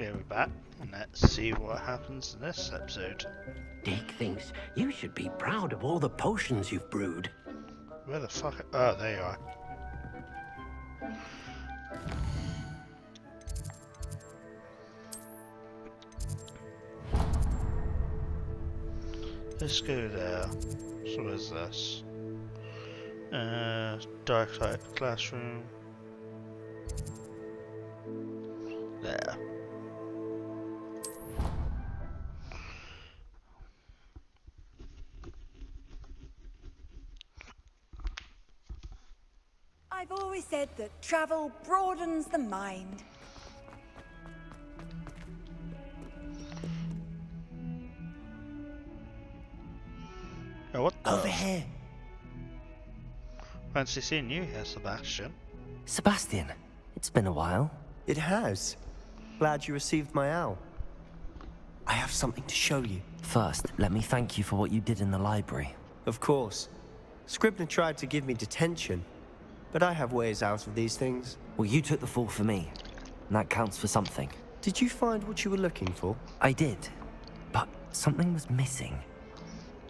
Okay, we're back, and let's see what happens in this episode. Dick thinks you should be proud of all the potions you've brewed. Where the fuck? Oh, there you are. Let's go there. So what is this? Dark light classroom. There. I've always said that travel broadens the mind. Oh, what the? Over here. Fancy seeing you here, Sebastian. Sebastian, it's been a while. It has. Glad you received my owl. I have something to show you. First, let me thank you for what you did in the library. Of course. Scribner tried to give me detention, but I have ways out of these things. Well, you took the fall for me, and that counts for something. Did you find what you were looking for? I did, but something was missing.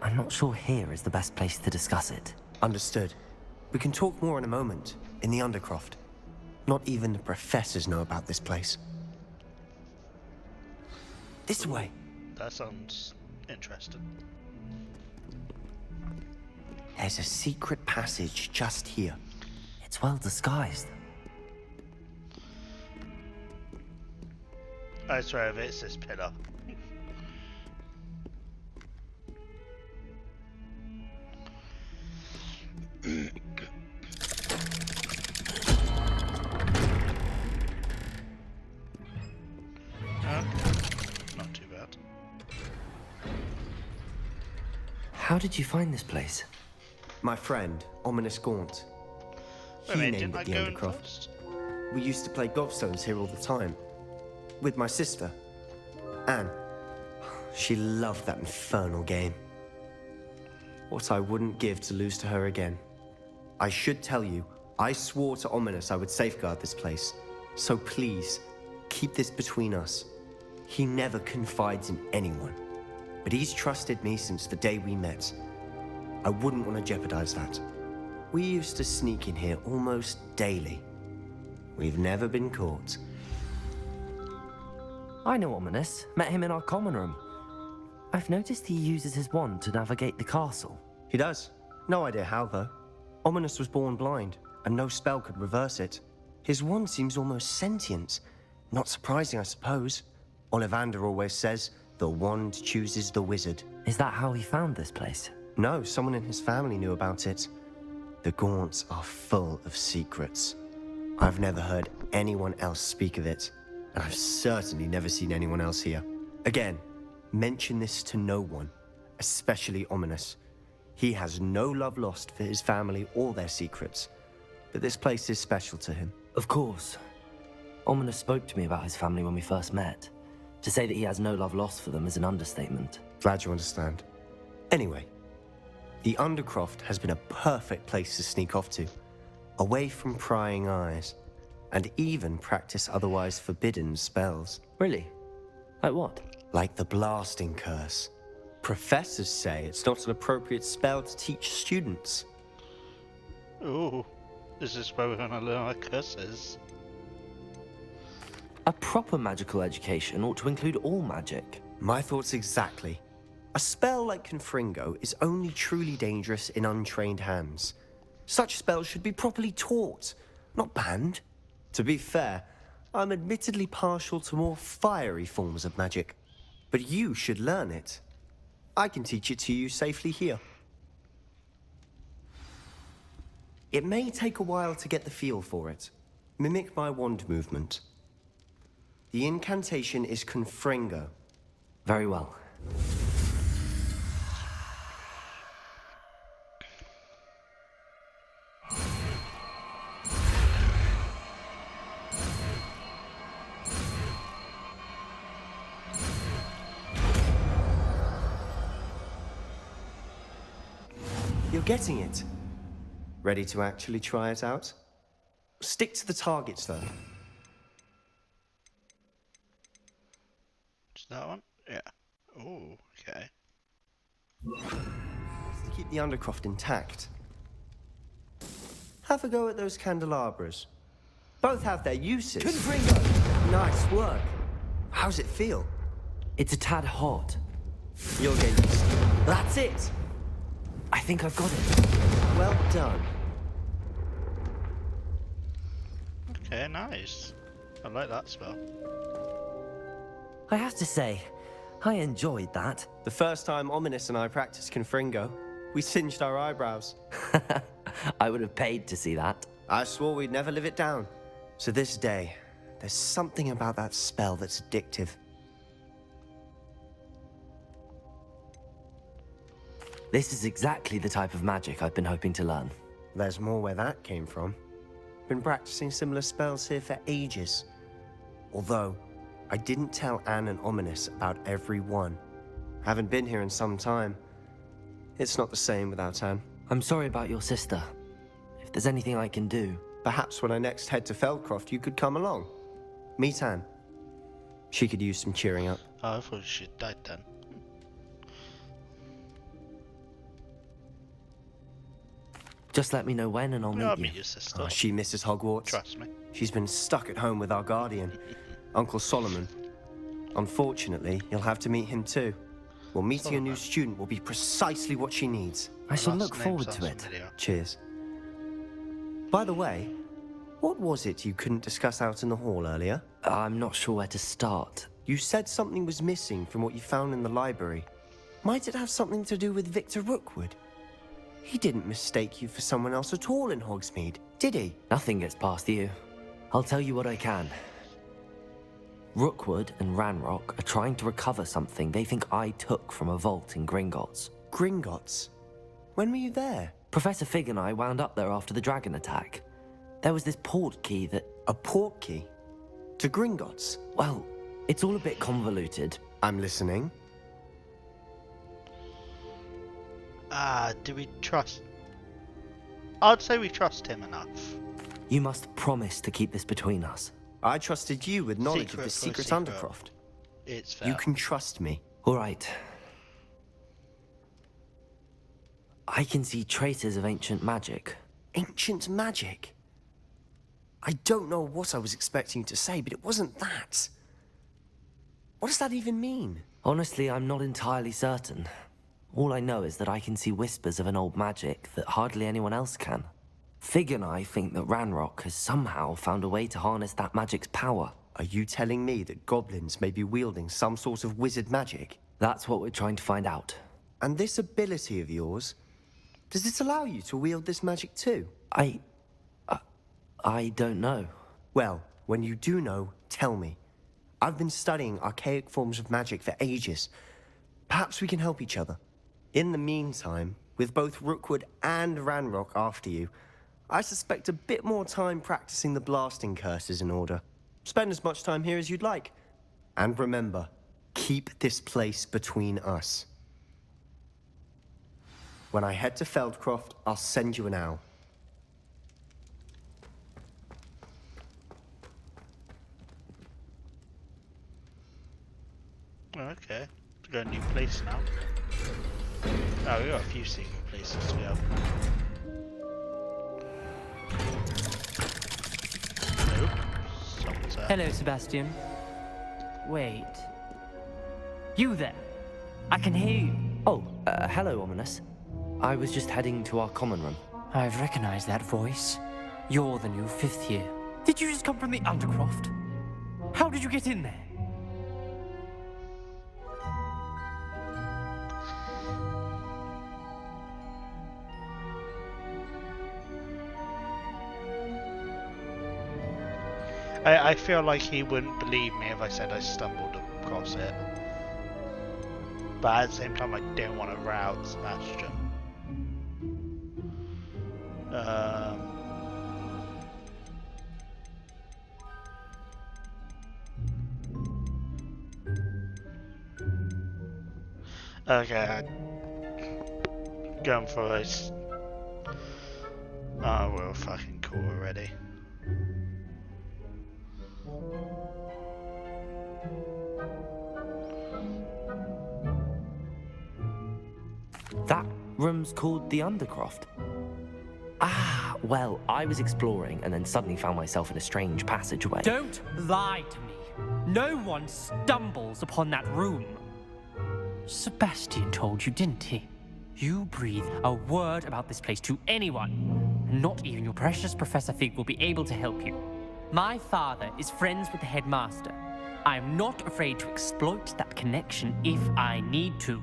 I'm not sure here is the best place to discuss it. Understood. We can talk more in a moment, in the Undercroft. Not even the professors know about this place. This way. That sounds interesting. There's a secret passage just here. It's well disguised. I swear if it's this pillar. Not too bad. How did you find this place? My friend, Ominous Gaunt. Wait a He minute, named didn't I it the go in Undercroft. first? We used to play gobstones here all the time. With my sister, Anne. She loved that infernal game. What I wouldn't give to lose to her again. I should tell you, I swore to Ominous I would safeguard this place. So please, keep this between us. He never confides in anyone. But he's trusted me since the day we met. I wouldn't want to jeopardize that. We used to sneak in here almost daily. We've never been caught. I know Ominous. Met him in our common room. I've noticed he uses his wand to navigate the castle. He does. No idea how, though. Ominous was born blind, and no spell could reverse it. His wand seems almost sentient. Not surprising, I suppose. Ollivander always says, the wand chooses the wizard. Is that how he found this place? No, someone in his family knew about it. The Gaunts are full of secrets. I've never heard anyone else speak of it, and I've certainly never seen anyone else here. Again, mention this to no one, especially Ominous. He has no love lost for his family or their secrets, but this place is special to him. Of course. Ominous spoke to me about his family when we first met. To say that he has no love lost for them is an understatement. Glad you understand. Anyway, the Undercroft has been a perfect place to sneak off to, away from prying eyes, and even practice otherwise forbidden spells. Really? Like what? Like the blasting curse. Professors say it's not an appropriate spell to teach students. Ooh, this is where we're gonna learn our curses. A proper magical education ought to include all magic. My thoughts exactly. A spell like Confringo is only truly dangerous in untrained hands. Such spells should be properly taught, not banned. To be fair, I'm admittedly partial to more fiery forms of magic, but you should learn it. I can teach it to you safely here. It may take a while to get the feel for it. Mimic my wand movement. The incantation is Confringo. Very well. You're getting it. Ready to actually try it out? Stick to the targets, though. that one? Yeah. Oh, okay. To keep the Undercroft intact. Have a go at those candelabras. Both have their uses. Confringo! Nice work. How's it feel? It's a tad hot. You'll get used to it. That's it! I think I've got it. Well done. Okay, nice. I like that spell. I have to say, I enjoyed that. The first time Ominous and I practiced Confringo, we singed our eyebrows. I would have paid to see that. I swore we'd never live it down. So this day, there's something about that spell that's addictive. This is exactly the type of magic I've been hoping to learn. There's more where that came from. Been practicing similar spells here for ages. Although, I didn't tell Anne and Ominous about every one. Haven't been here in some time. It's not the same without Anne. I'm sorry about your sister. If there's anything I can do... Perhaps when I next head to Feldcroft, you could come along. Meet Anne. She could use some cheering up. Oh, I thought she died then. Just let me know when and I'll I'll meet you. meet your sister. Oh, she misses Hogwarts. Trust me. She's been stuck at home with our guardian, Uncle Solomon. Unfortunately, you'll have to meet him too. Well, meeting a new student will be precisely what she needs. I shall Last look name forward sounds to it. familiar. Cheers. By the way, what was it you couldn't discuss out in the hall earlier? I'm not sure where to start. You said something was missing from what you found in the library. Might it have something to do with Victor Rookwood? He didn't mistake you for someone else at all in Hogsmeade, did he? Nothing gets past you. I'll tell you what I can. Rookwood and Ranrock are trying to recover something they think I took from a vault in Gringotts. Gringotts? When were you there? Professor Fig and I wound up there after the dragon attack. There was this port key that... A port key? To Gringotts? Well, it's all a bit convoluted. I'm listening. Do we trust... I'd say we trust him enough. You must promise to keep this between us. I trusted you with knowledge Secret of the for secret secret. Undercroft. It's fair. You can trust me. All right. I can see traces of ancient magic. Ancient magic? I don't know what I was expecting you to say, but it wasn't that. What does that even mean? Honestly, I'm not entirely certain. All I know is that I can see whispers of an old magic that hardly anyone else can. Fig and I think that Ranrock has somehow found a way to harness that magic's power. Are you telling me that goblins may be wielding some sort of wizard magic? That's what we're trying to find out. And this ability of yours, does it allow you to wield this magic too? I don't know. Well, when you do know, tell me. I've been studying archaic forms of magic for ages. Perhaps we can help each other. In the meantime, with both Rookwood and Ranrock after you, I suspect a bit more time practicing the blasting curse is in order. Spend as much time here as you'd like. And remember, keep this place between us. When I head to Feldcroft, I'll send you an owl. Okay. We got a new place now. Oh, we got a few secret places to go. Nope. Someone's there. Hello, Sebastian. Wait. You there? I can hear you. Oh, hello, Ominous. I was just heading to our common room. I've recognized that voice. You're the new 5th year. Did you just come from the Undercroft? How did you get in there? I feel like he wouldn't believe me if I said I stumbled across it. But at the same time, I don't want to route Sebastian. Okay, going for this. Oh, we're fucking cool already. room's called the Undercroft? Ah, well, I was exploring and then suddenly found myself in a strange passageway. Don't lie to me. No one stumbles upon that room. Sebastian told you, didn't he? You breathe a word about this place to anyone, and not even your precious Professor Fig will be able to help you. My father is friends with the headmaster. I am not afraid to exploit that connection if I need to.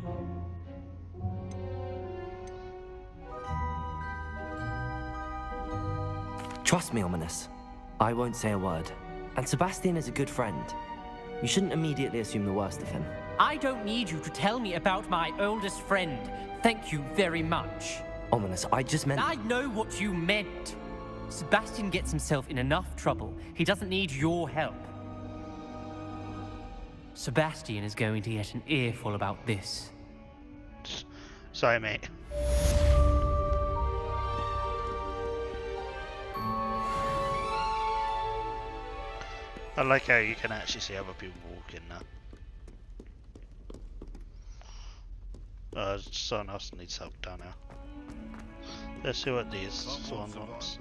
Trust me, Ominous. I won't say a word. And Sebastian is a good friend. You shouldn't immediately assume the worst of him. I don't need you to tell me about my oldest friend. Thank you very much. Ominous, I just meant... I know what you meant. Sebastian gets himself in enough trouble. He doesn't need your help. Sebastian is going to get an earful about this. Sorry, mate. I like how you can actually see other people walking now. Someone else needs help down here. Let's see what these one wants.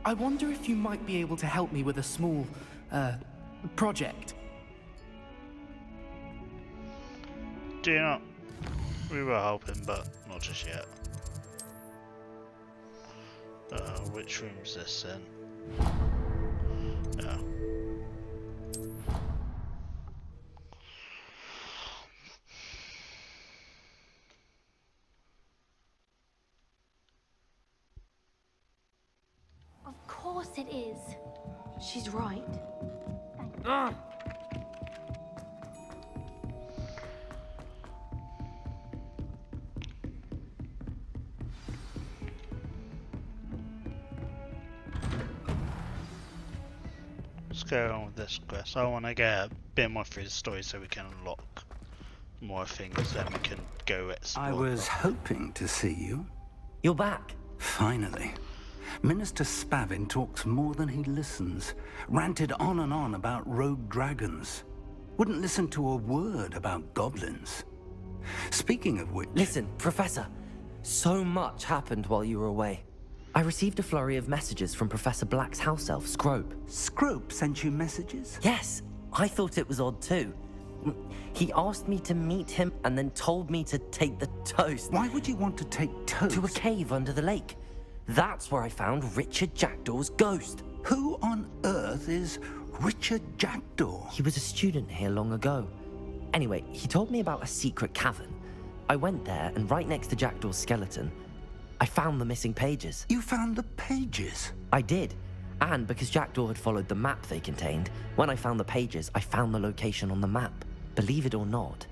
I wonder if you might be able to help me with a small, project. Do you not? We were hoping, but not just yet. Which room's this in? Yeah. Of course it is. She's right. Let's go on with this quest. I want to get a bit more through the story so we can unlock more things, then we can go explore. I was hoping to see you. You're back. Finally. Minister Spavin talks more than he listens. Ranted on and on about rogue dragons. Wouldn't listen to a word about goblins. Speaking of which... Listen, Professor. So much happened while you were away. I received a flurry of messages from Professor Black's house elf, Scrope. Scrope sent you messages? Yes, I thought it was odd too. He asked me to meet him and then told me to take the toast. Why would you want to take toast? To a cave under the lake. That's where I found Richard Jackdaw's ghost. Who on earth is Richard Jackdaw? He was a student here long ago. Anyway, he told me about a secret cavern. I went there, and right next to Jackdaw's skeleton, I found the missing pages. You found the pages? I did. And because Jackdaw had followed the map they contained, when I found the pages, I found the location on the map. Believe it or not,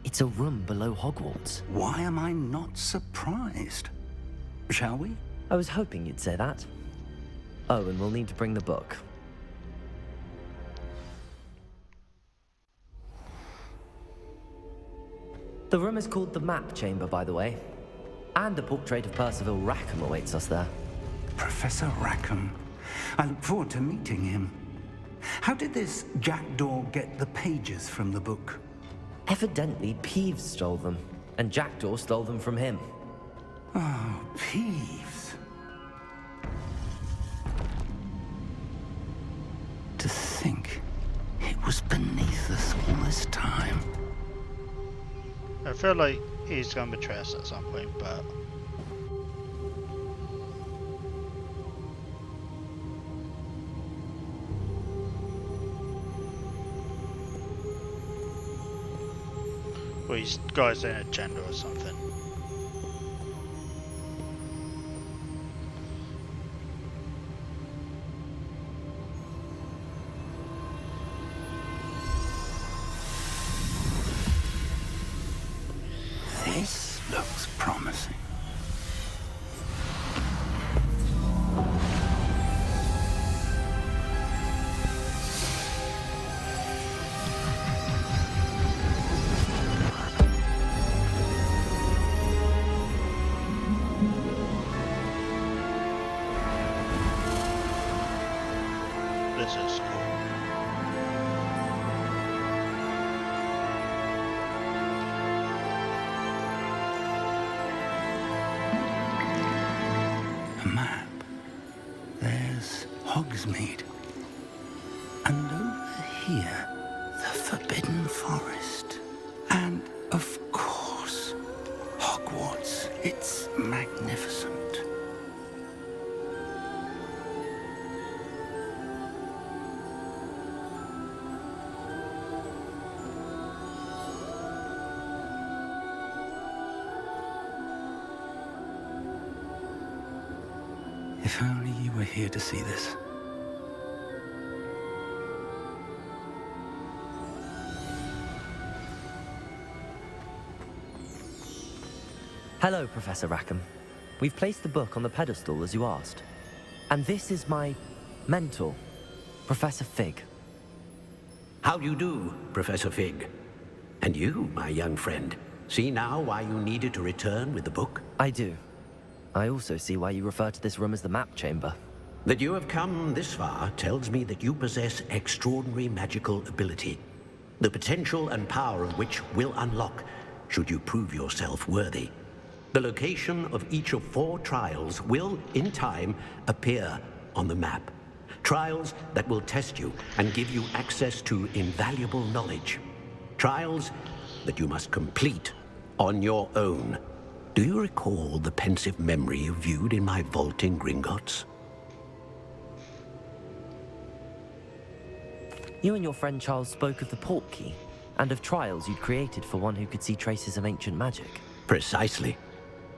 it's a room below Hogwarts. Why am I not surprised? Shall we? I was hoping you'd say that. Oh, and we'll need to bring the book. The room is called the Map Chamber, by the way. And a portrait of Percival Rackham awaits us there. Professor Rackham. I look forward to meeting him. How did this Jackdaw get the pages from the book? Evidently, Peeves stole them, and Jackdaw stole them from him. Oh, Peeves. To think it was beneath us all this time. I feel like he's going to betray us at some point, but... Well, he's got his own agenda or something. This looks promising. Hogsmeade. And over here, the Forbidden Forest. And, of course, Hogwarts. It's magnificent. If only you were here to see this. Hello, Professor Rackham. We've placed the book on the pedestal as you asked. And this is my mentor, Professor Fig. How do you do, Professor Fig? And you, my young friend, see now why you needed to return with the book? I do. I also see why you refer to this room as the map chamber. That you have come this far tells me that you possess extraordinary magical ability, the potential and power of which will unlock should you prove yourself worthy. The location of each of 4 trials will, in time, appear on the map. Trials that will test you and give you access to invaluable knowledge. Trials that you must complete on your own. Do you recall the pensive memory you viewed in my vault in Gringotts? You and your friend Charles spoke of the port key, and of trials you'd created for one who could see traces of ancient magic. Precisely.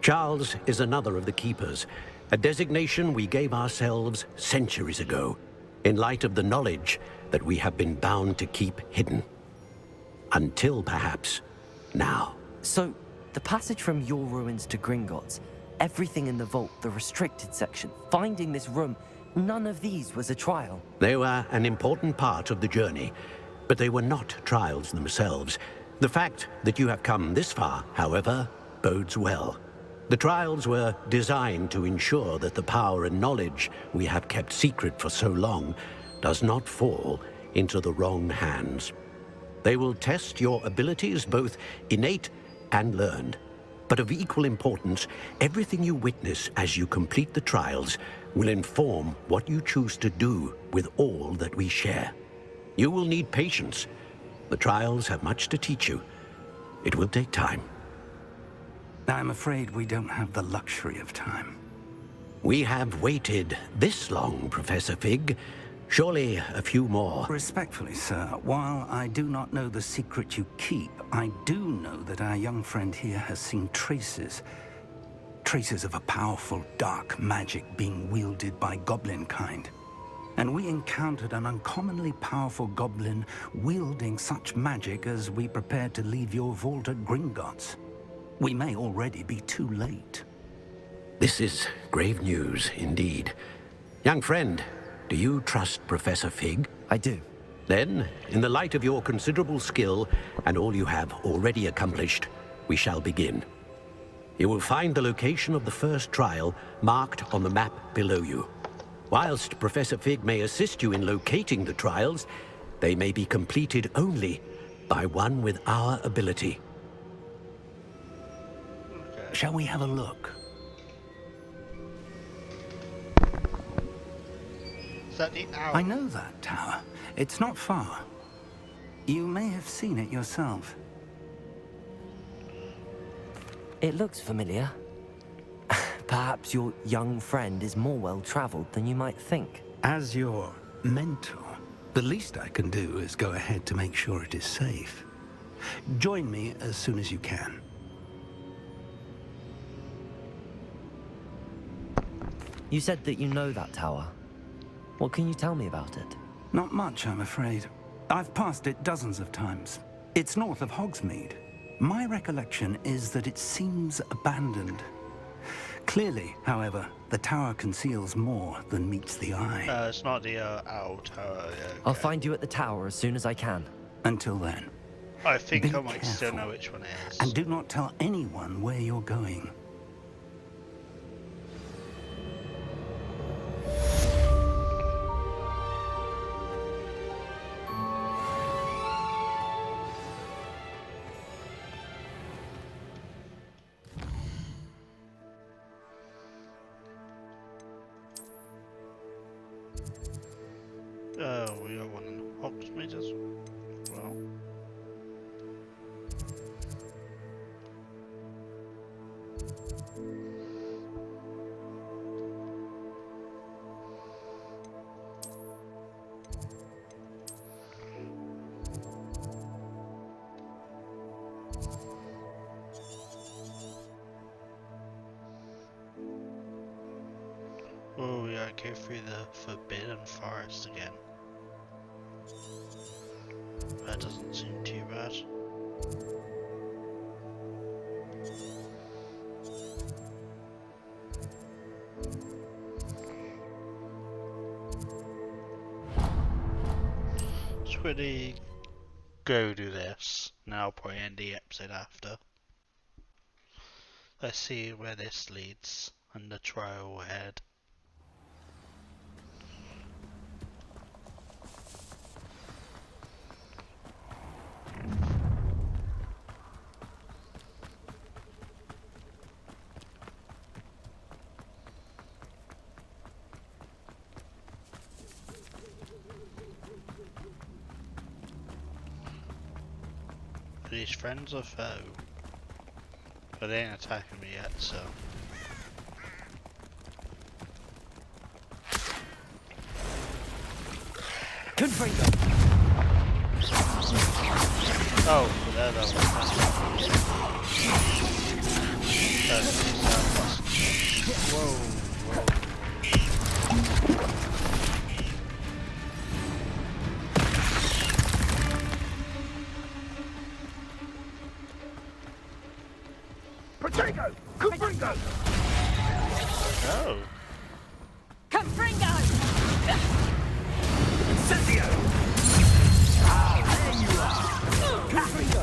Charles is another of the Keepers, a designation we gave ourselves centuries ago, in light of the knowledge that we have been bound to keep hidden. Until, perhaps, now. So, the passage from your ruins to Gringotts, everything in the vault, the restricted section, finding this room, none of these was a trial. They were an important part of the journey, but they were not trials themselves. The fact that you have come this far, however, bodes well. The trials were designed to ensure that the power and knowledge we have kept secret for so long does not fall into the wrong hands. They will test your abilities, both innate and learned. But of equal importance, everything you witness as you complete the trials will inform what you choose to do with all that we share. You will need patience. The trials have much to teach you. It will take time. I'm afraid we don't have the luxury of time. We have waited this long, Professor Fig. Surely a few more. Respectfully, sir, while I do not know the secret you keep, I do know that our young friend here has seen traces of a powerful dark magic being wielded by goblin kind. And we encountered an uncommonly powerful goblin wielding such magic as we prepared to leave your vault at Gringotts. We may already be too late. This is grave news, indeed. Young friend, do you trust Professor Fig? I do. Then, in the light of your considerable skill and all you have already accomplished, we shall begin. You will find the location of the first trial marked on the map below you. Whilst Professor Fig may assist you in locating the trials, they may be completed only by one with our ability. Shall we have a look? Is that the owl? I know that tower. It's not far. You may have seen it yourself. It looks familiar. Perhaps your young friend is more well-traveled than you might think. As your mentor, the least I can do is go ahead to make sure it is safe. Join me as soon as you can. You said that you know that tower. What can you tell me about it? Not much, I'm afraid. I've passed it dozens of times. It's north of Hogsmeade. My recollection is that it seems abandoned. Clearly, however, the tower conceals more than meets the eye. It's not the owl tower. Yeah, okay. I'll find you at the tower as soon as I can. Until then, I think be I might still careful. know which one it is. and do not tell anyone where you're going. probably just well. Oh, yeah, go through the Forbidden Forest again. That doesn't seem too bad. Just really go do this. Now I'll probably end the episode after. Let's see where this leads and the trial ahead. Are these friends or foe? But they ain't attacking me yet, so. Oh, there that one. Whoa, whoa. Potato! Confringo! Oh. Confringo! Incendio! Ah, there you are! Confringo!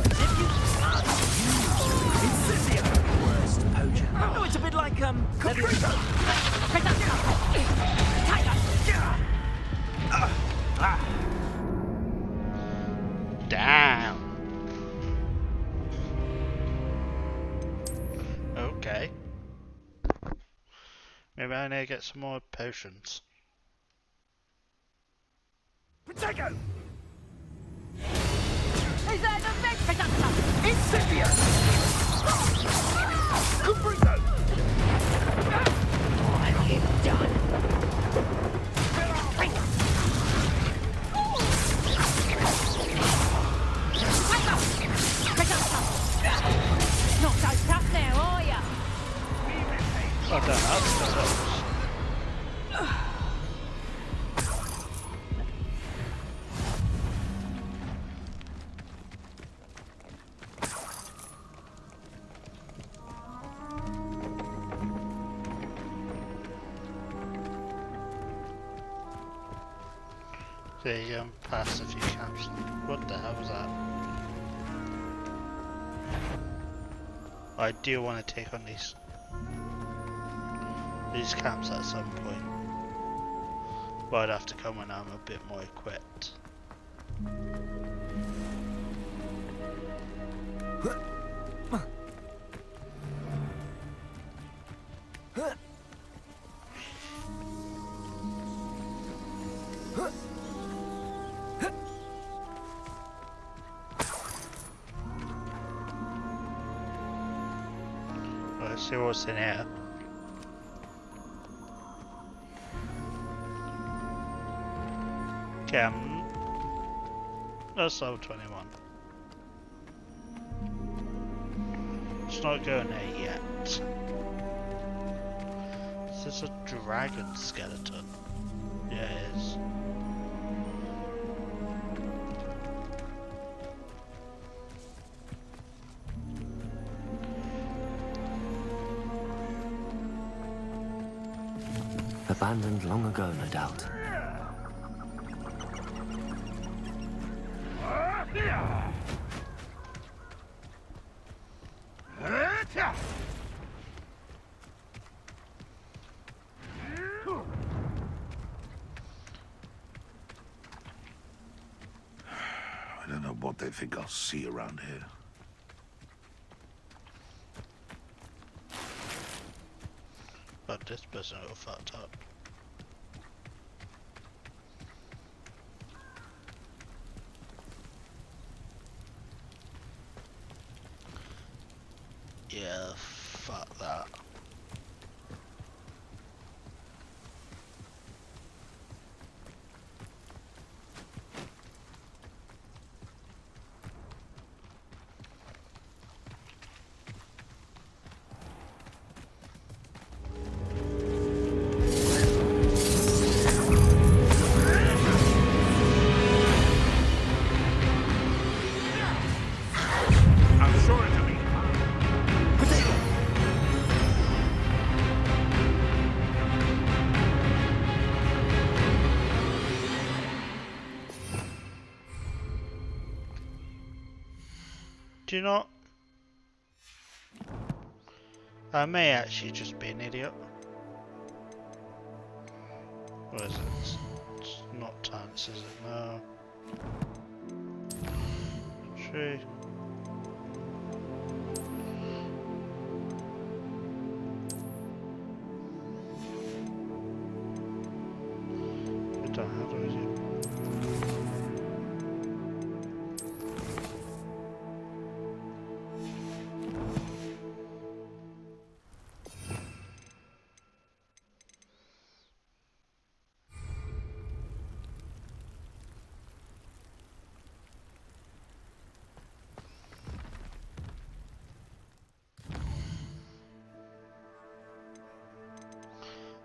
Incendio! Worst poacher. Oh, it's a bit like, Confringo! Damn. Okay. Maybe I need to get some more potions. Potato! Is that the big potato? Incendio! Confringo! What have you done? Not so tough now, are ya? Oh, damn, that's close. They passed a few camps. What the hell was that? I do want to take on these camps at some point, but I'd have to come when I'm a bit more equipped. Let's see what's in here. Okay, that's level 21. It's not going there yet. Is this a dragon skeleton? Yeah, it is. Abandoned long ago, no doubt. I don't know what they think I'll see around here. But this person got fucked up. Yeah, fuck that. I'm sure it'll be Do you not? I may actually just be an idiot. What is it? It's not tense, is it? No. True. We don't have those yet.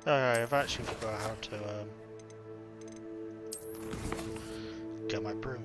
Alright, I've actually forgot how to get my broom.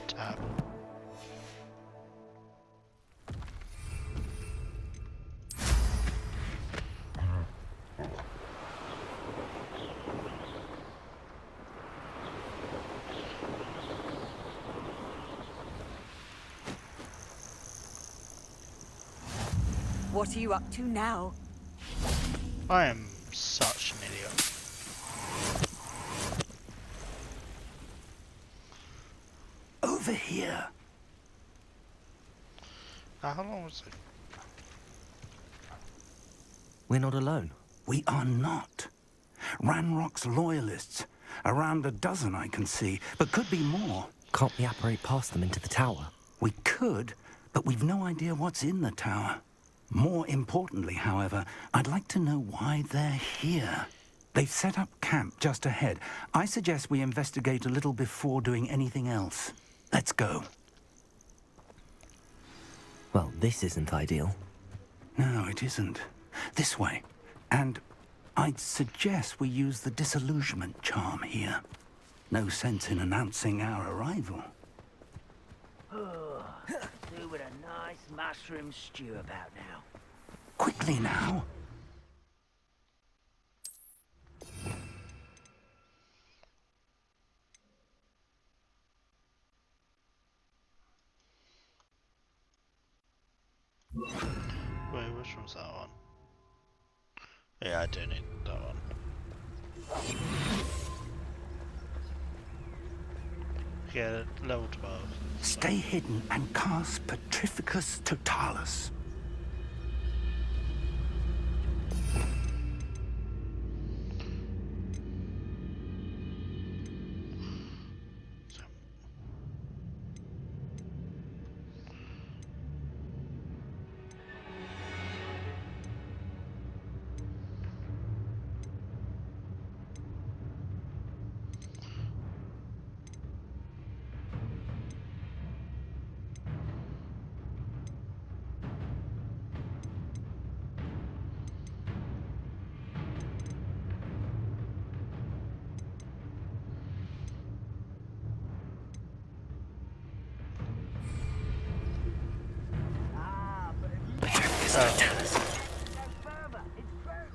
Tab. What are you up to now? I am such an idiot. over here. How long was it? We're not alone. We are not. Ranrock's loyalists. Around a dozen I can see, but could be more. Can't we apparate past them into the tower? We could, but we've no idea what's in the tower. More importantly, however, I'd like to know why they're here. They've set up camp just ahead. I suggest we investigate a little before doing anything else. Let's go. Well, this isn't ideal. No, it isn't. This way. And I'd suggest we use the disillusionment charm here. No sense in announcing our arrival. Oh, do with a nice mushroom stew about now. Quickly now. Wait, which one's that one? Yeah, I do need that one. Yeah, level 12. Stay hidden and cast Petrificus Totalis.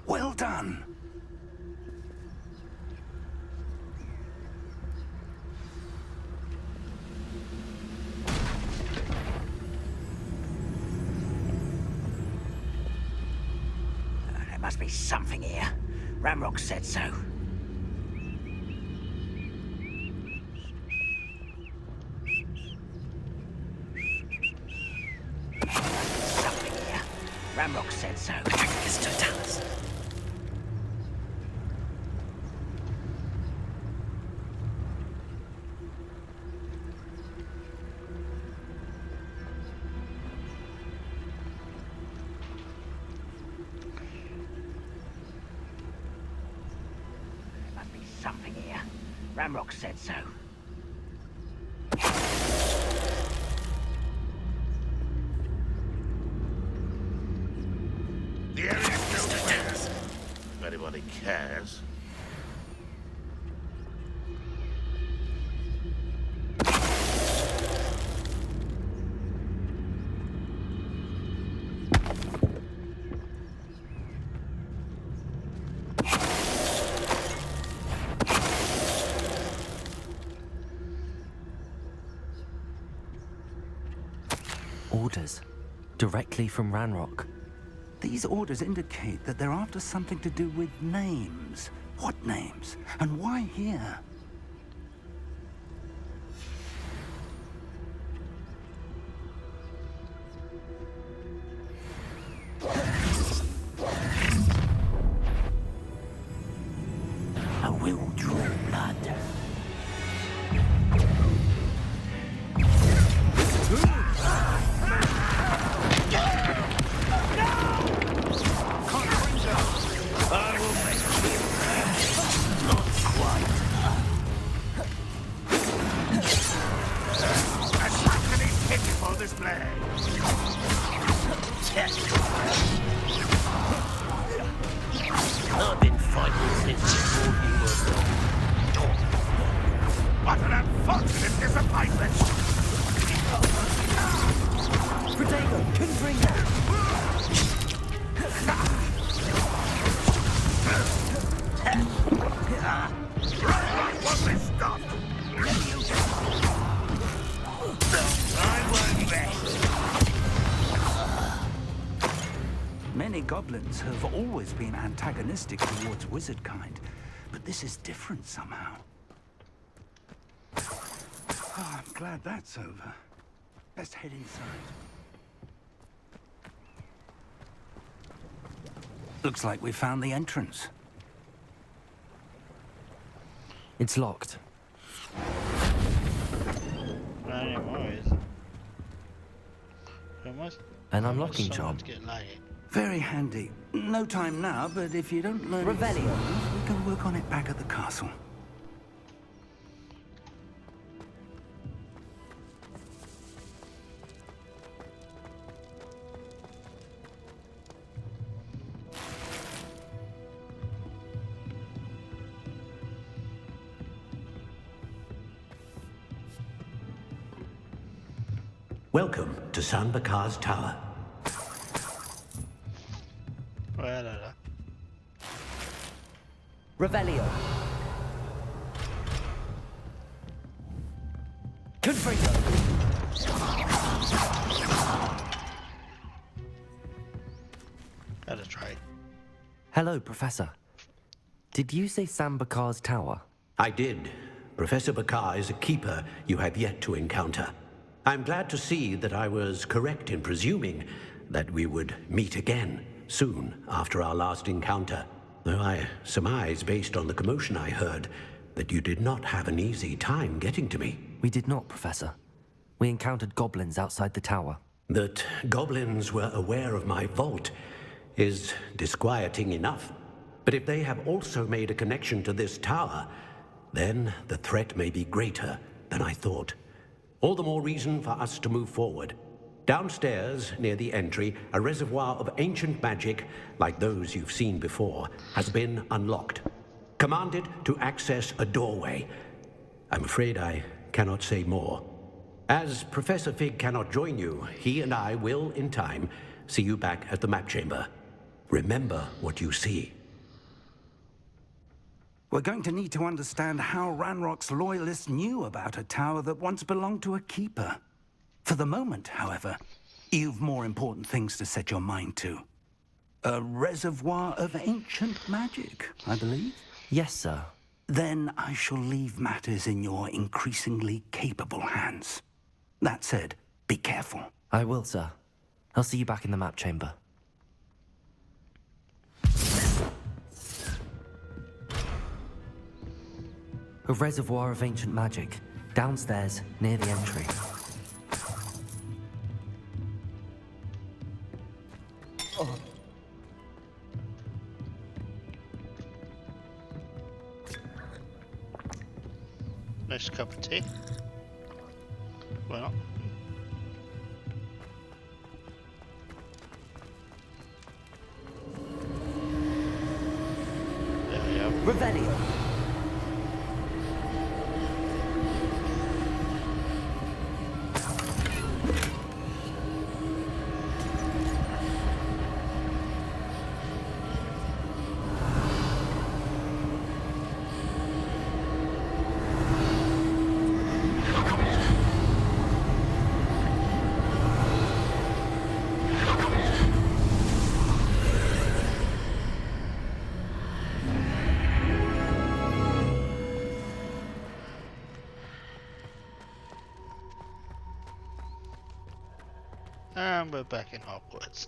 Well done. There must be something here. Ramrock said so. Something here. Ramrock said so. Mr. Dallas. Something here. Ramrock said so. The area's still clear. If anybody cares. Orders. Directly from Ranrock. These orders indicate that they're after something to do with names. What names? And why here? I will draw blood. I've been fighting since before you were born. What an unfortunate disappointment! Protego, Confringo! Won't be stopped! I won't rest! Many goblins have always been antagonistic towards wizard kind, but this is different somehow. Oh, I'm glad that's over. Let's head inside. Looks like we found the entrance. It's locked. Not anymore, is it? An unlocking job. Get late. Very handy. No time now, but if you don't learn it Revelio. soon, we can work on it back at the castle. Welcome to San Bakar's Tower. Well, Revelio. Confringo. gotta try. Hello, Professor. Did you say San Bakar's Tower? I did. Professor Bakar is a keeper you have yet to encounter. I'm glad to see that I was correct in presuming that we would meet again soon after our last encounter, though I surmise, based on the commotion I heard, that you did not have an easy time getting to me. We did not, Professor. We encountered goblins outside the tower. That goblins were aware of my vault is disquieting enough. But if they have also made a connection to this tower, then the threat may be greater than I thought. All the more reason for us to move forward. Downstairs, near the entry, a reservoir of ancient magic, like those you've seen before, has been unlocked. Commanded to access a doorway. I'm afraid I cannot say more. As Professor Fig cannot join you, he and I will, in time, See you back at the map chamber. Remember what you see. We're going to need to understand how Ranrock's loyalists knew about a tower that once belonged to a keeper. For the moment, however, you've more important things to set your mind to. A reservoir of ancient magic, I believe? Yes, sir. Then I shall leave matters in your increasingly capable hands. That said, be careful. I will, sir. I'll see you back in the map chamber. A reservoir of ancient magic, downstairs near the entry. Oh. Nice cup of tea. Why not? There we go. Revelio. And we're back in Hogwarts.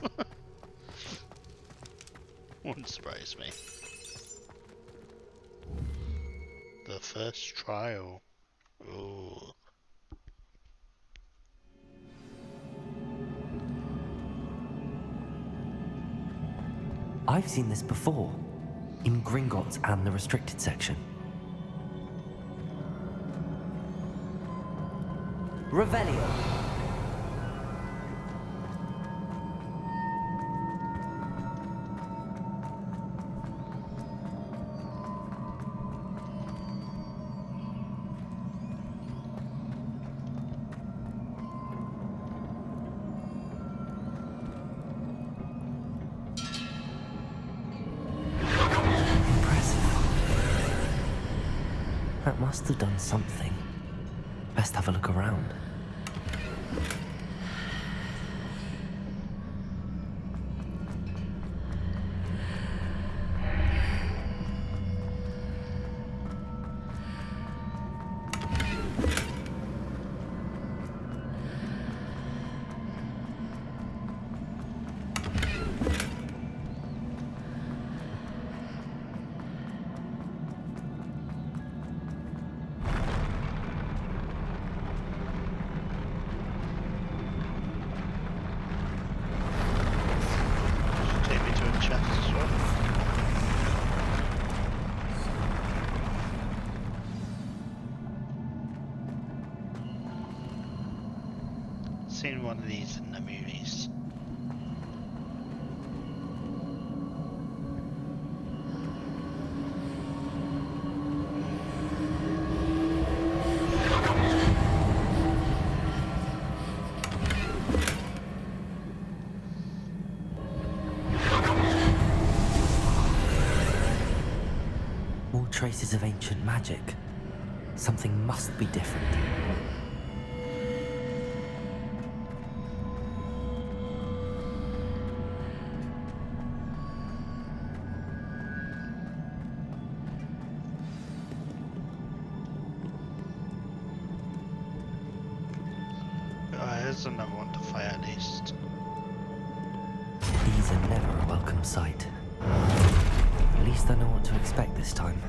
Wouldn't surprise me. The first trial. Ooh. I've seen this before, in Gringotts and the restricted section. Revelio. That must have done something. Best have a look around. Seen one of these in the movies. More traces of ancient magic. Something must be different. There's another one to fight at least. These are never a welcome sight. At least I know what to expect this time.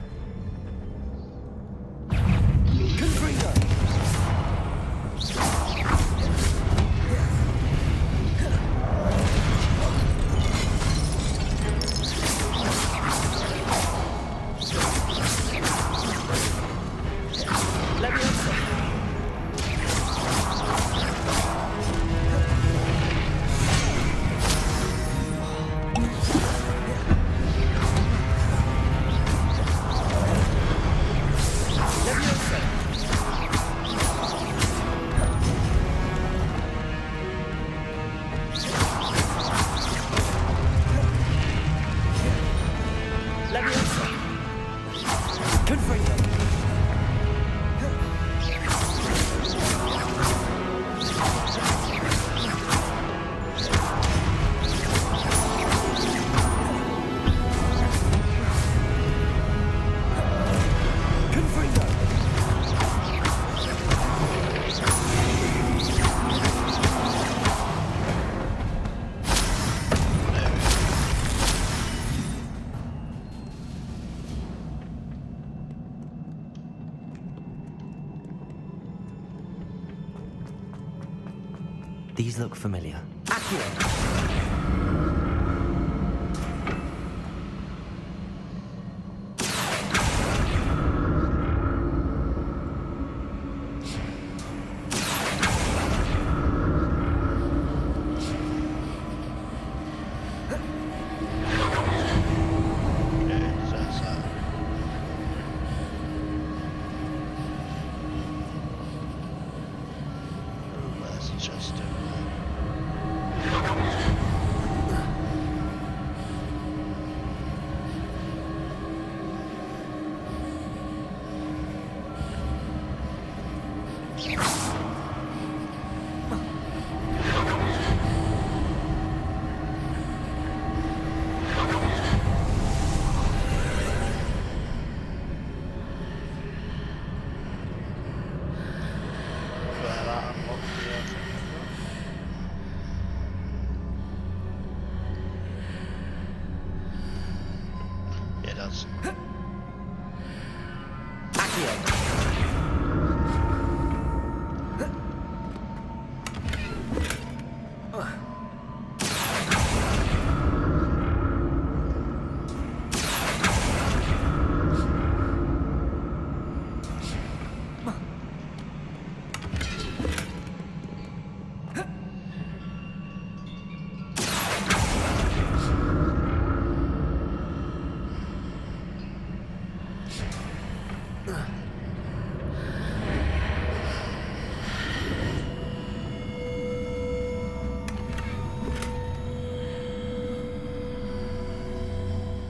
These look familiar.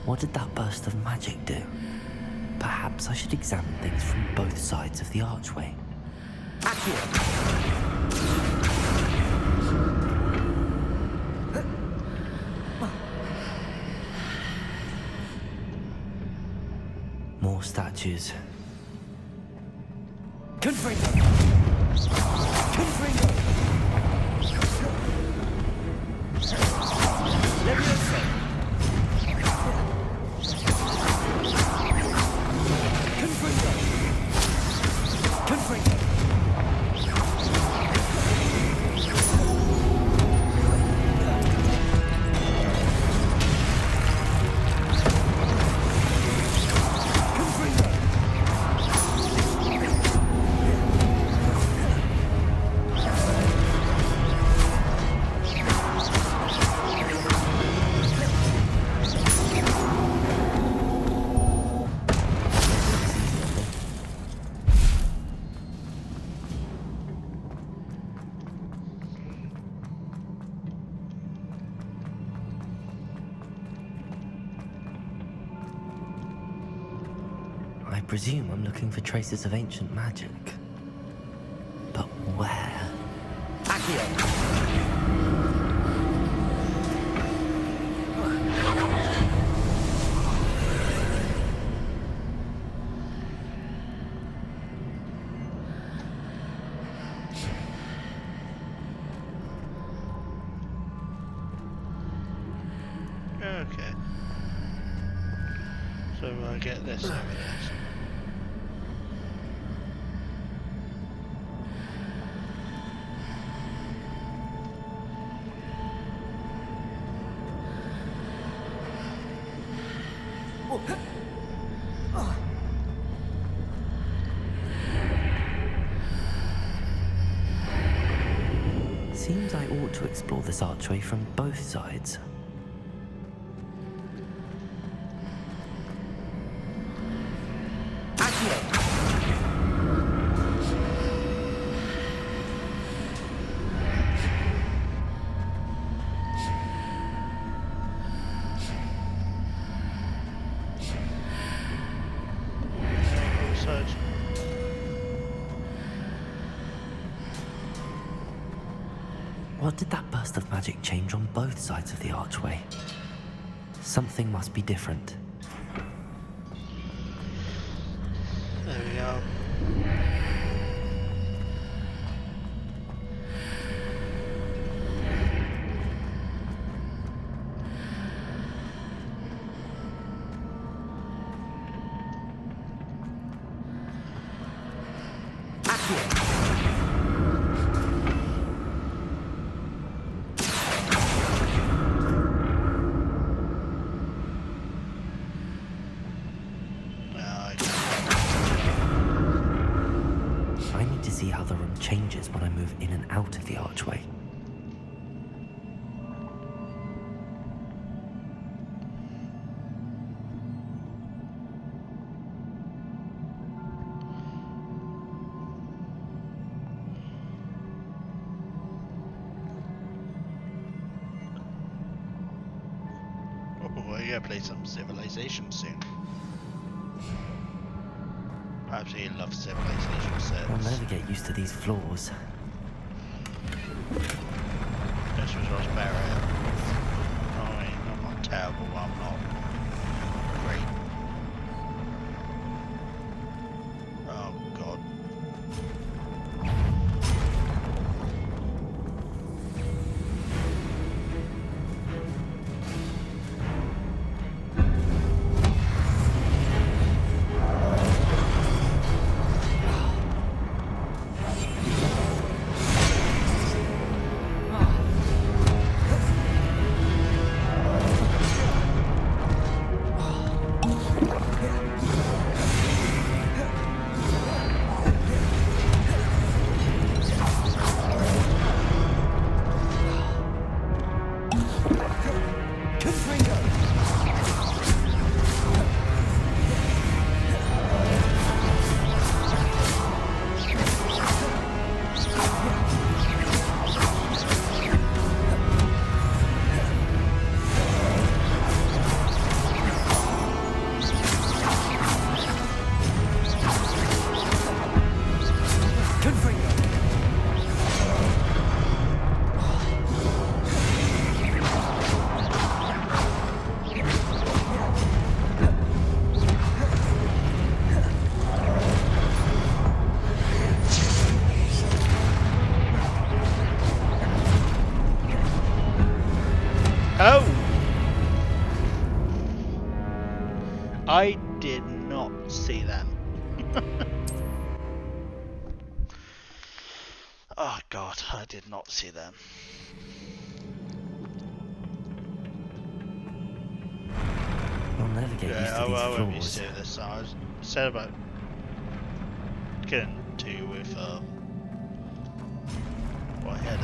What did that burst of magic do? Perhaps I should examine things from both sides of the archway. More statues. Confringo! Confringo! Leviosa! Confringo! Confringo! I presume I'm looking for traces of ancient magic. But where? Okay. So I get this over there. Seems I ought to explore this archway from both sides. What did that burst of magic change on both sides of the archway? Something must be different. There we go. see how the room changes when I move in and out of the archway. Oh, I gotta play some Civilization soon. I absolutely love Civilization sets. I'll never get used to these floors. This was what's better. I mean, I'm not terrible, but I'm not great. Oh god. Oh! I did not see that. Oh god, I did not see them. I'll never get used to these I won't be floors. seeing this. I was said about getting to you with what I had.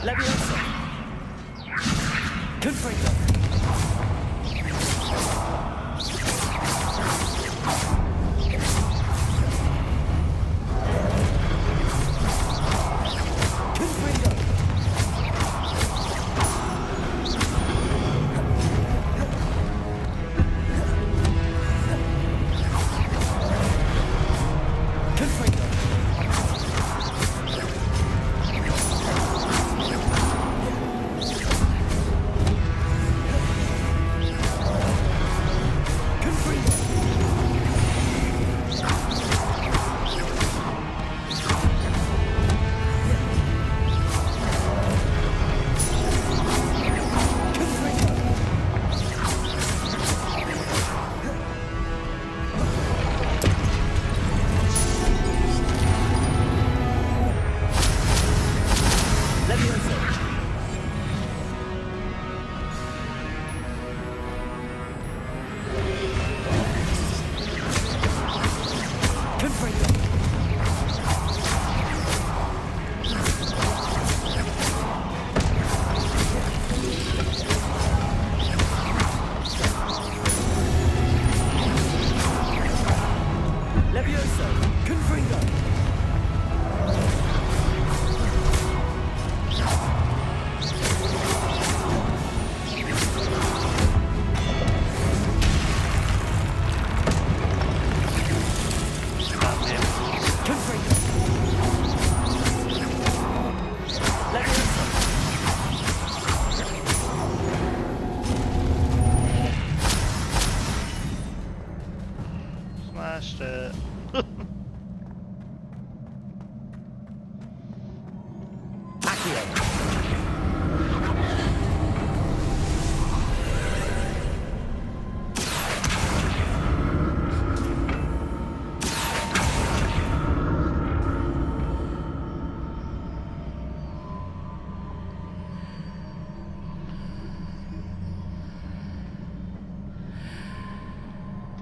Smashed it.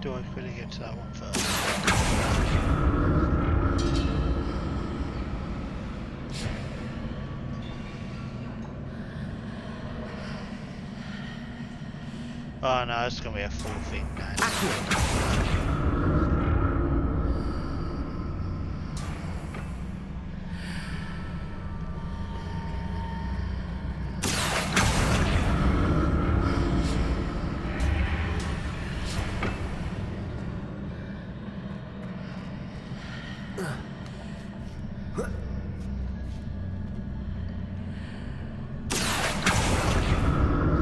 Do I quickly get to that one first? Oh no, it's gonna be a full thing now.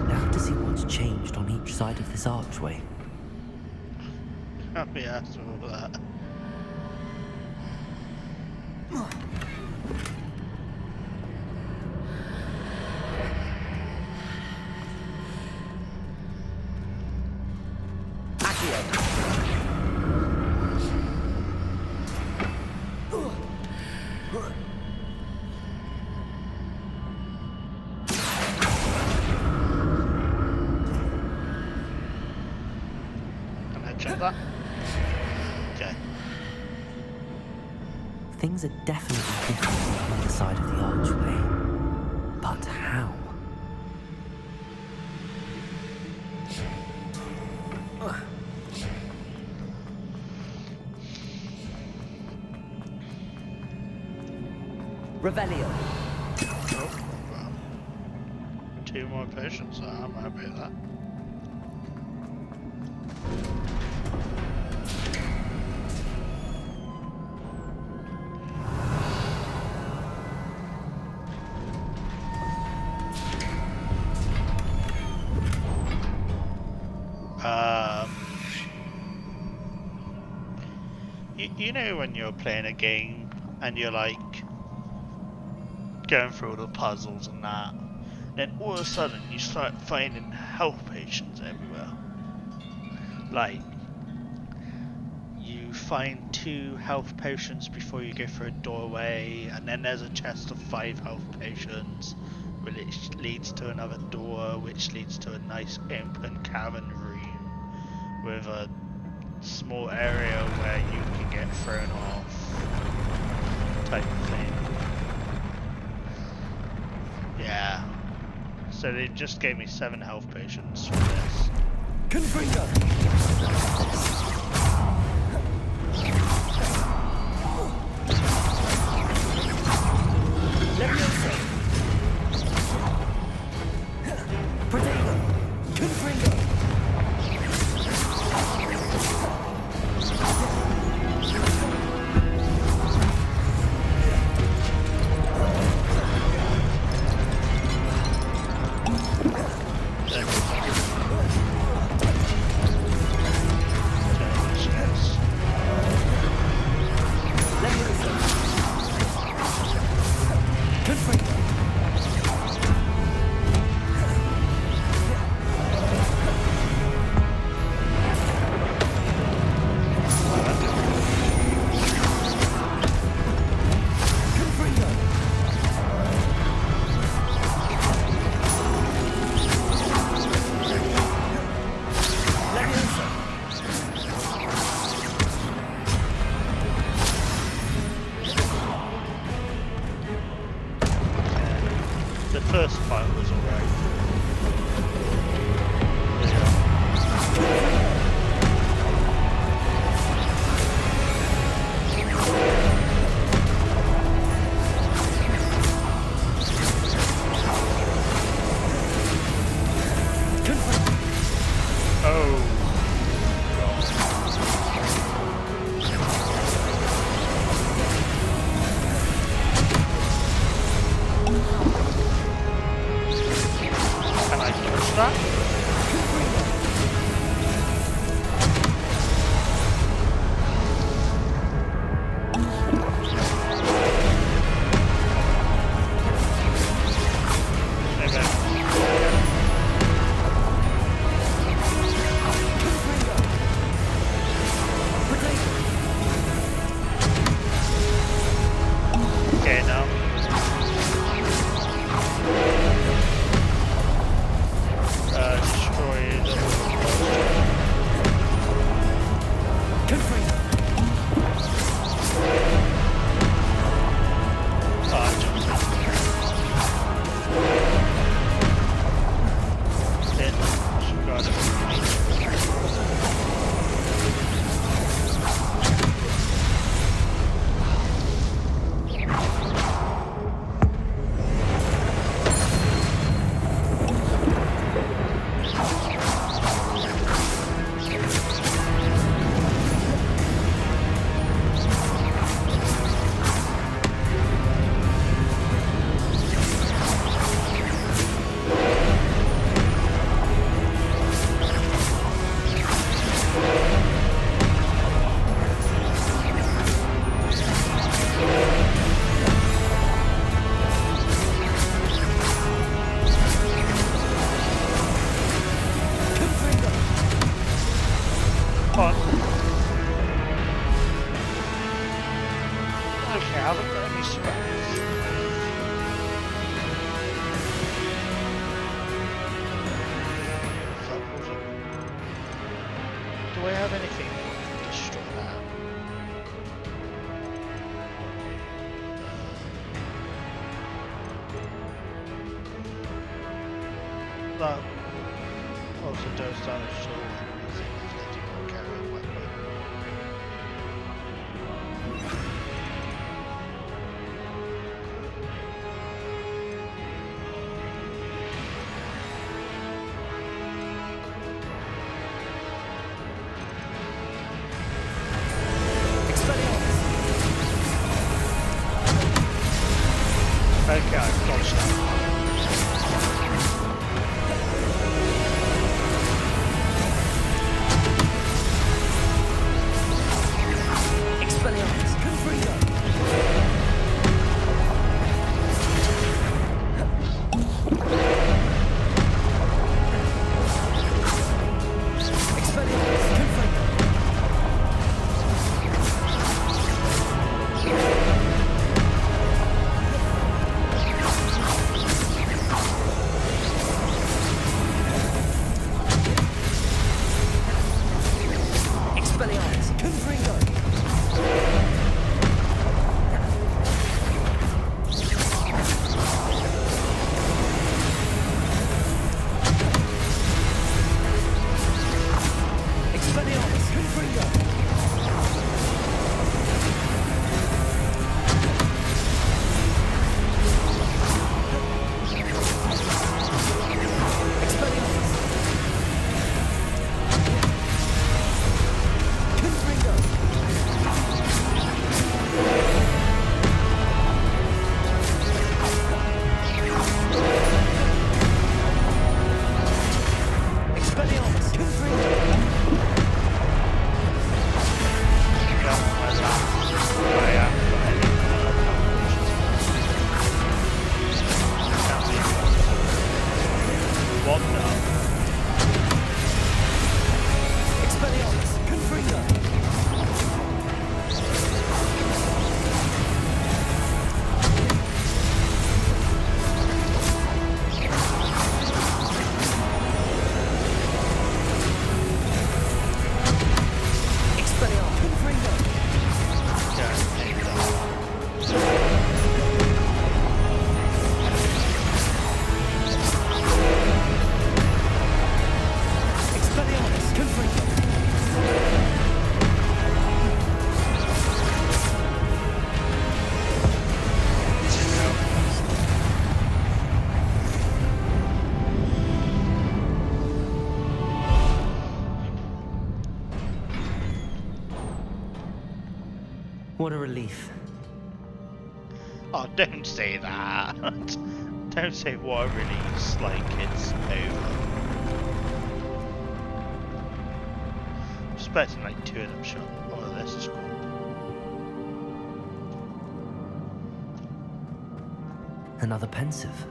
Now to see what's changed on each side of this archway. Can't be asked for all that. Can I check that? Okay. Things are definitely different on the other side of the archway. But how? Revelio. Oh, well. 2 more potions, so I'm happy with that. You know when you're playing a game and you're like going through all the puzzles and that, then all of a sudden you start finding health potions everywhere. Like, you find 2 health potions before you go through a doorway, and then there's a chest of 5 health potions, which leads to another door, which leads to a nice open cavern room with a small area where you can get thrown off, type of thing. Yeah. So they just gave me 7 health potions for this. Confringo! Leviosa! Protego! Confringo! The first fight was alright. Can I touch that? that also does damage to all enemies if they do not carry a weapon. Okay, I've dodged that. What a relief. Oh, don't say that. Don't say what a release, like it's over. I'm expecting like 2 of them shot. Oh, this is cool. Another pensive.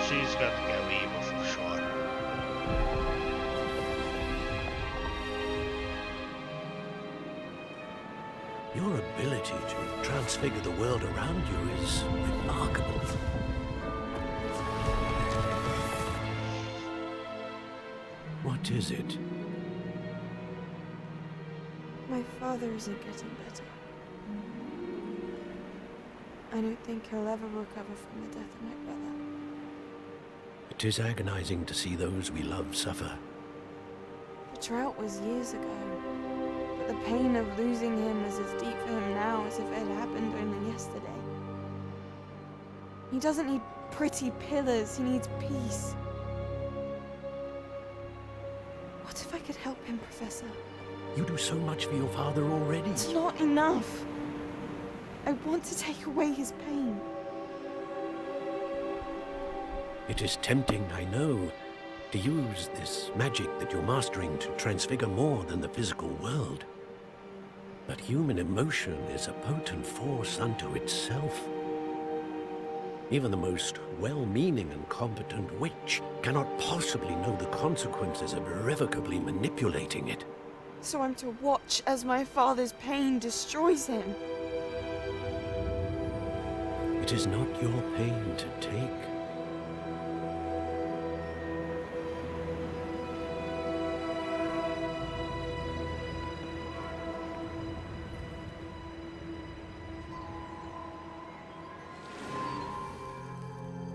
She's gonna go evil for sure. Your ability to transfigure the world around you is remarkable. What is it? My father isn't getting better. I don't think he'll ever recover from the death of my brother. It is agonizing to see those we love suffer. The drought was years ago, but the pain of losing him is as deep for him now as if it had happened only yesterday. He doesn't need pretty pillars, he needs peace. What if I could help him, Professor? You do so much for your father already. It's not enough. I want to take away his pain. It is tempting, I know, to use this magic that you're mastering to transfigure more than the physical world. But human emotion is a potent force unto itself. Even the most well-meaning and competent witch cannot possibly know the consequences of irrevocably manipulating it. So I'm to watch as my father's pain destroys him. It is not your pain to take.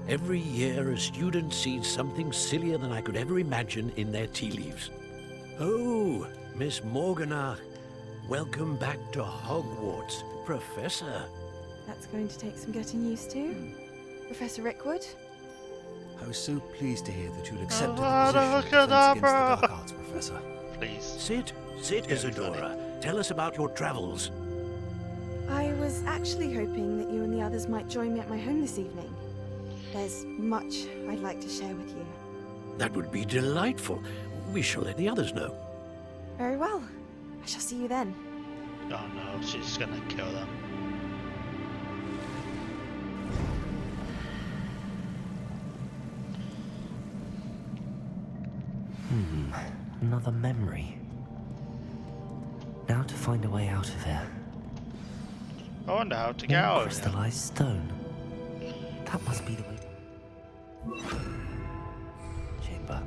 Every year, a student sees something sillier than I could ever imagine in their tea leaves. Oh, Miss Morganach, welcome back to Hogwarts, Professor. That's going to take some getting used to. Professor Rickwood? I was so pleased to hear that you'd accepted the Avada position of Defense Against the Kedavra! Dark Arts, Professor. Please. Sit, Isadora. Tell us about your travels. I was actually hoping that you and the others might join me at my home this evening. There's much I'd like to share with you. That would be delightful. We shall let the others know. Very well. I shall see you then. Oh no, she's gonna kill them. Another memory. Now to find a way out of here. I wonder how to get out of here. Crystallized stone. That must be the way. Chamber.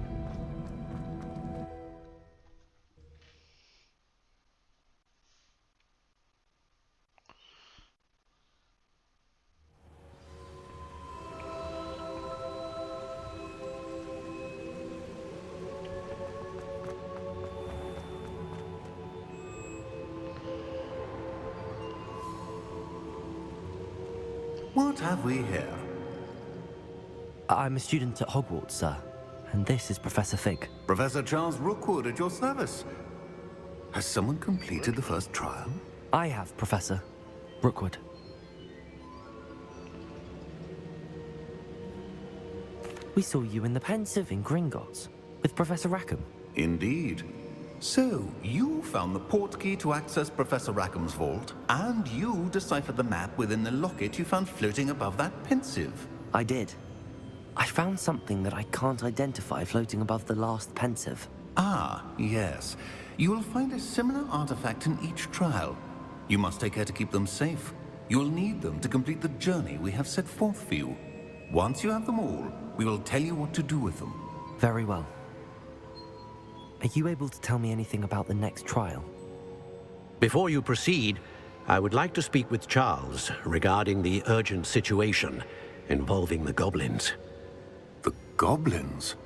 What have we here? I'm a student at Hogwarts, sir. And this is Professor Fig. Professor Charles Rookwood at your service. Has someone completed the first trial? I have, Professor. Rookwood. We saw you in the Pensive in Gringotts with Professor Rackham. Indeed. So, you found the portkey to access Professor Rackham's vault, and you deciphered the map within the locket you found floating above that Pensive. I did. I found something that I can't identify floating above the last Pensive. Ah, yes. You will find a similar artifact in each trial. You must take care to keep them safe. You will need them to complete the journey we have set forth for you. Once you have them all, we will tell you what to do with them. Very well. Are you able to tell me anything about the next trial? Before you proceed, I would like to speak with Charles regarding the urgent situation involving the goblins. The goblins?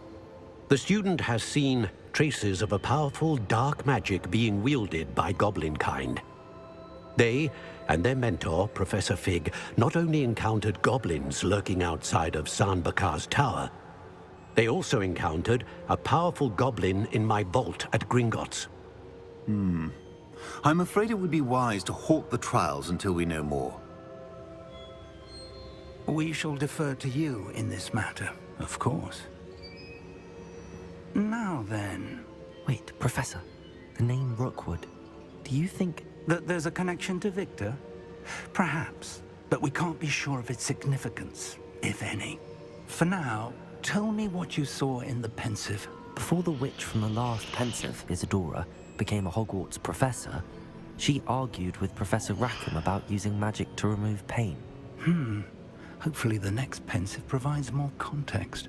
The student has seen traces of a powerful dark magic being wielded by goblin kind. They and their mentor, Professor Fig, not only encountered goblins lurking outside of San Bakar's tower, they also encountered a powerful goblin in my vault at Gringotts. I'm afraid it would be wise to halt the trials until we know more. We shall defer to you in this matter, of course. Now then... Wait, Professor. The name Rookwood. Do you think... that there's a connection to Victor? Perhaps, but we can't be sure of its significance, if any. For now, tell me what you saw in the Pensive. Before the witch from the last Pensive, Isadora, became a Hogwarts professor, she argued with Professor Rackham about using magic to remove pain. Hopefully the next Pensive provides more context.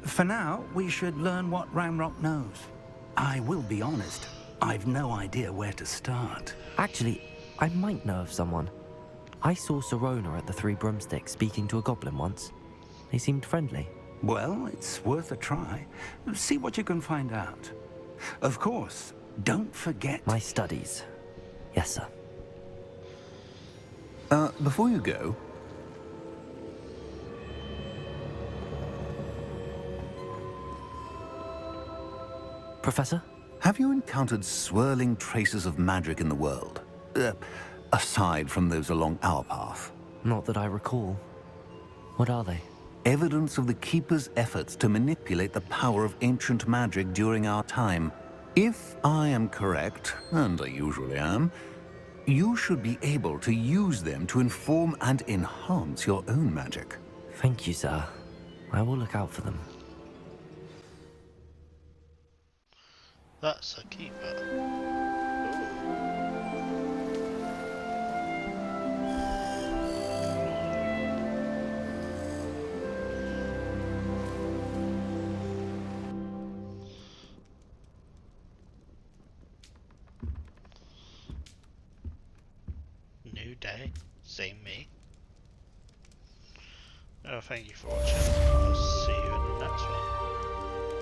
For now, we should learn what Ranrock knows. I will be honest, I've no idea where to start. Actually, I might know of someone. I saw Sirona at the Three Broomsticks speaking to a goblin once. They seemed friendly. Well, it's worth a try. See what you can find out. Of course, don't forget... My studies. Yes, sir. Before you go... Professor? Have you encountered swirling traces of magic in the world? Aside from those along our path? Not that I recall. What are they? Evidence of the Keeper's efforts to manipulate the power of ancient magic during our time. If I am correct, and I usually am, You should be able to use them to inform and enhance your own magic. Thank you, sir. I will look out for them. That's a keeper. New day, same me. Oh, thank you for watching. I'll see you in the next one.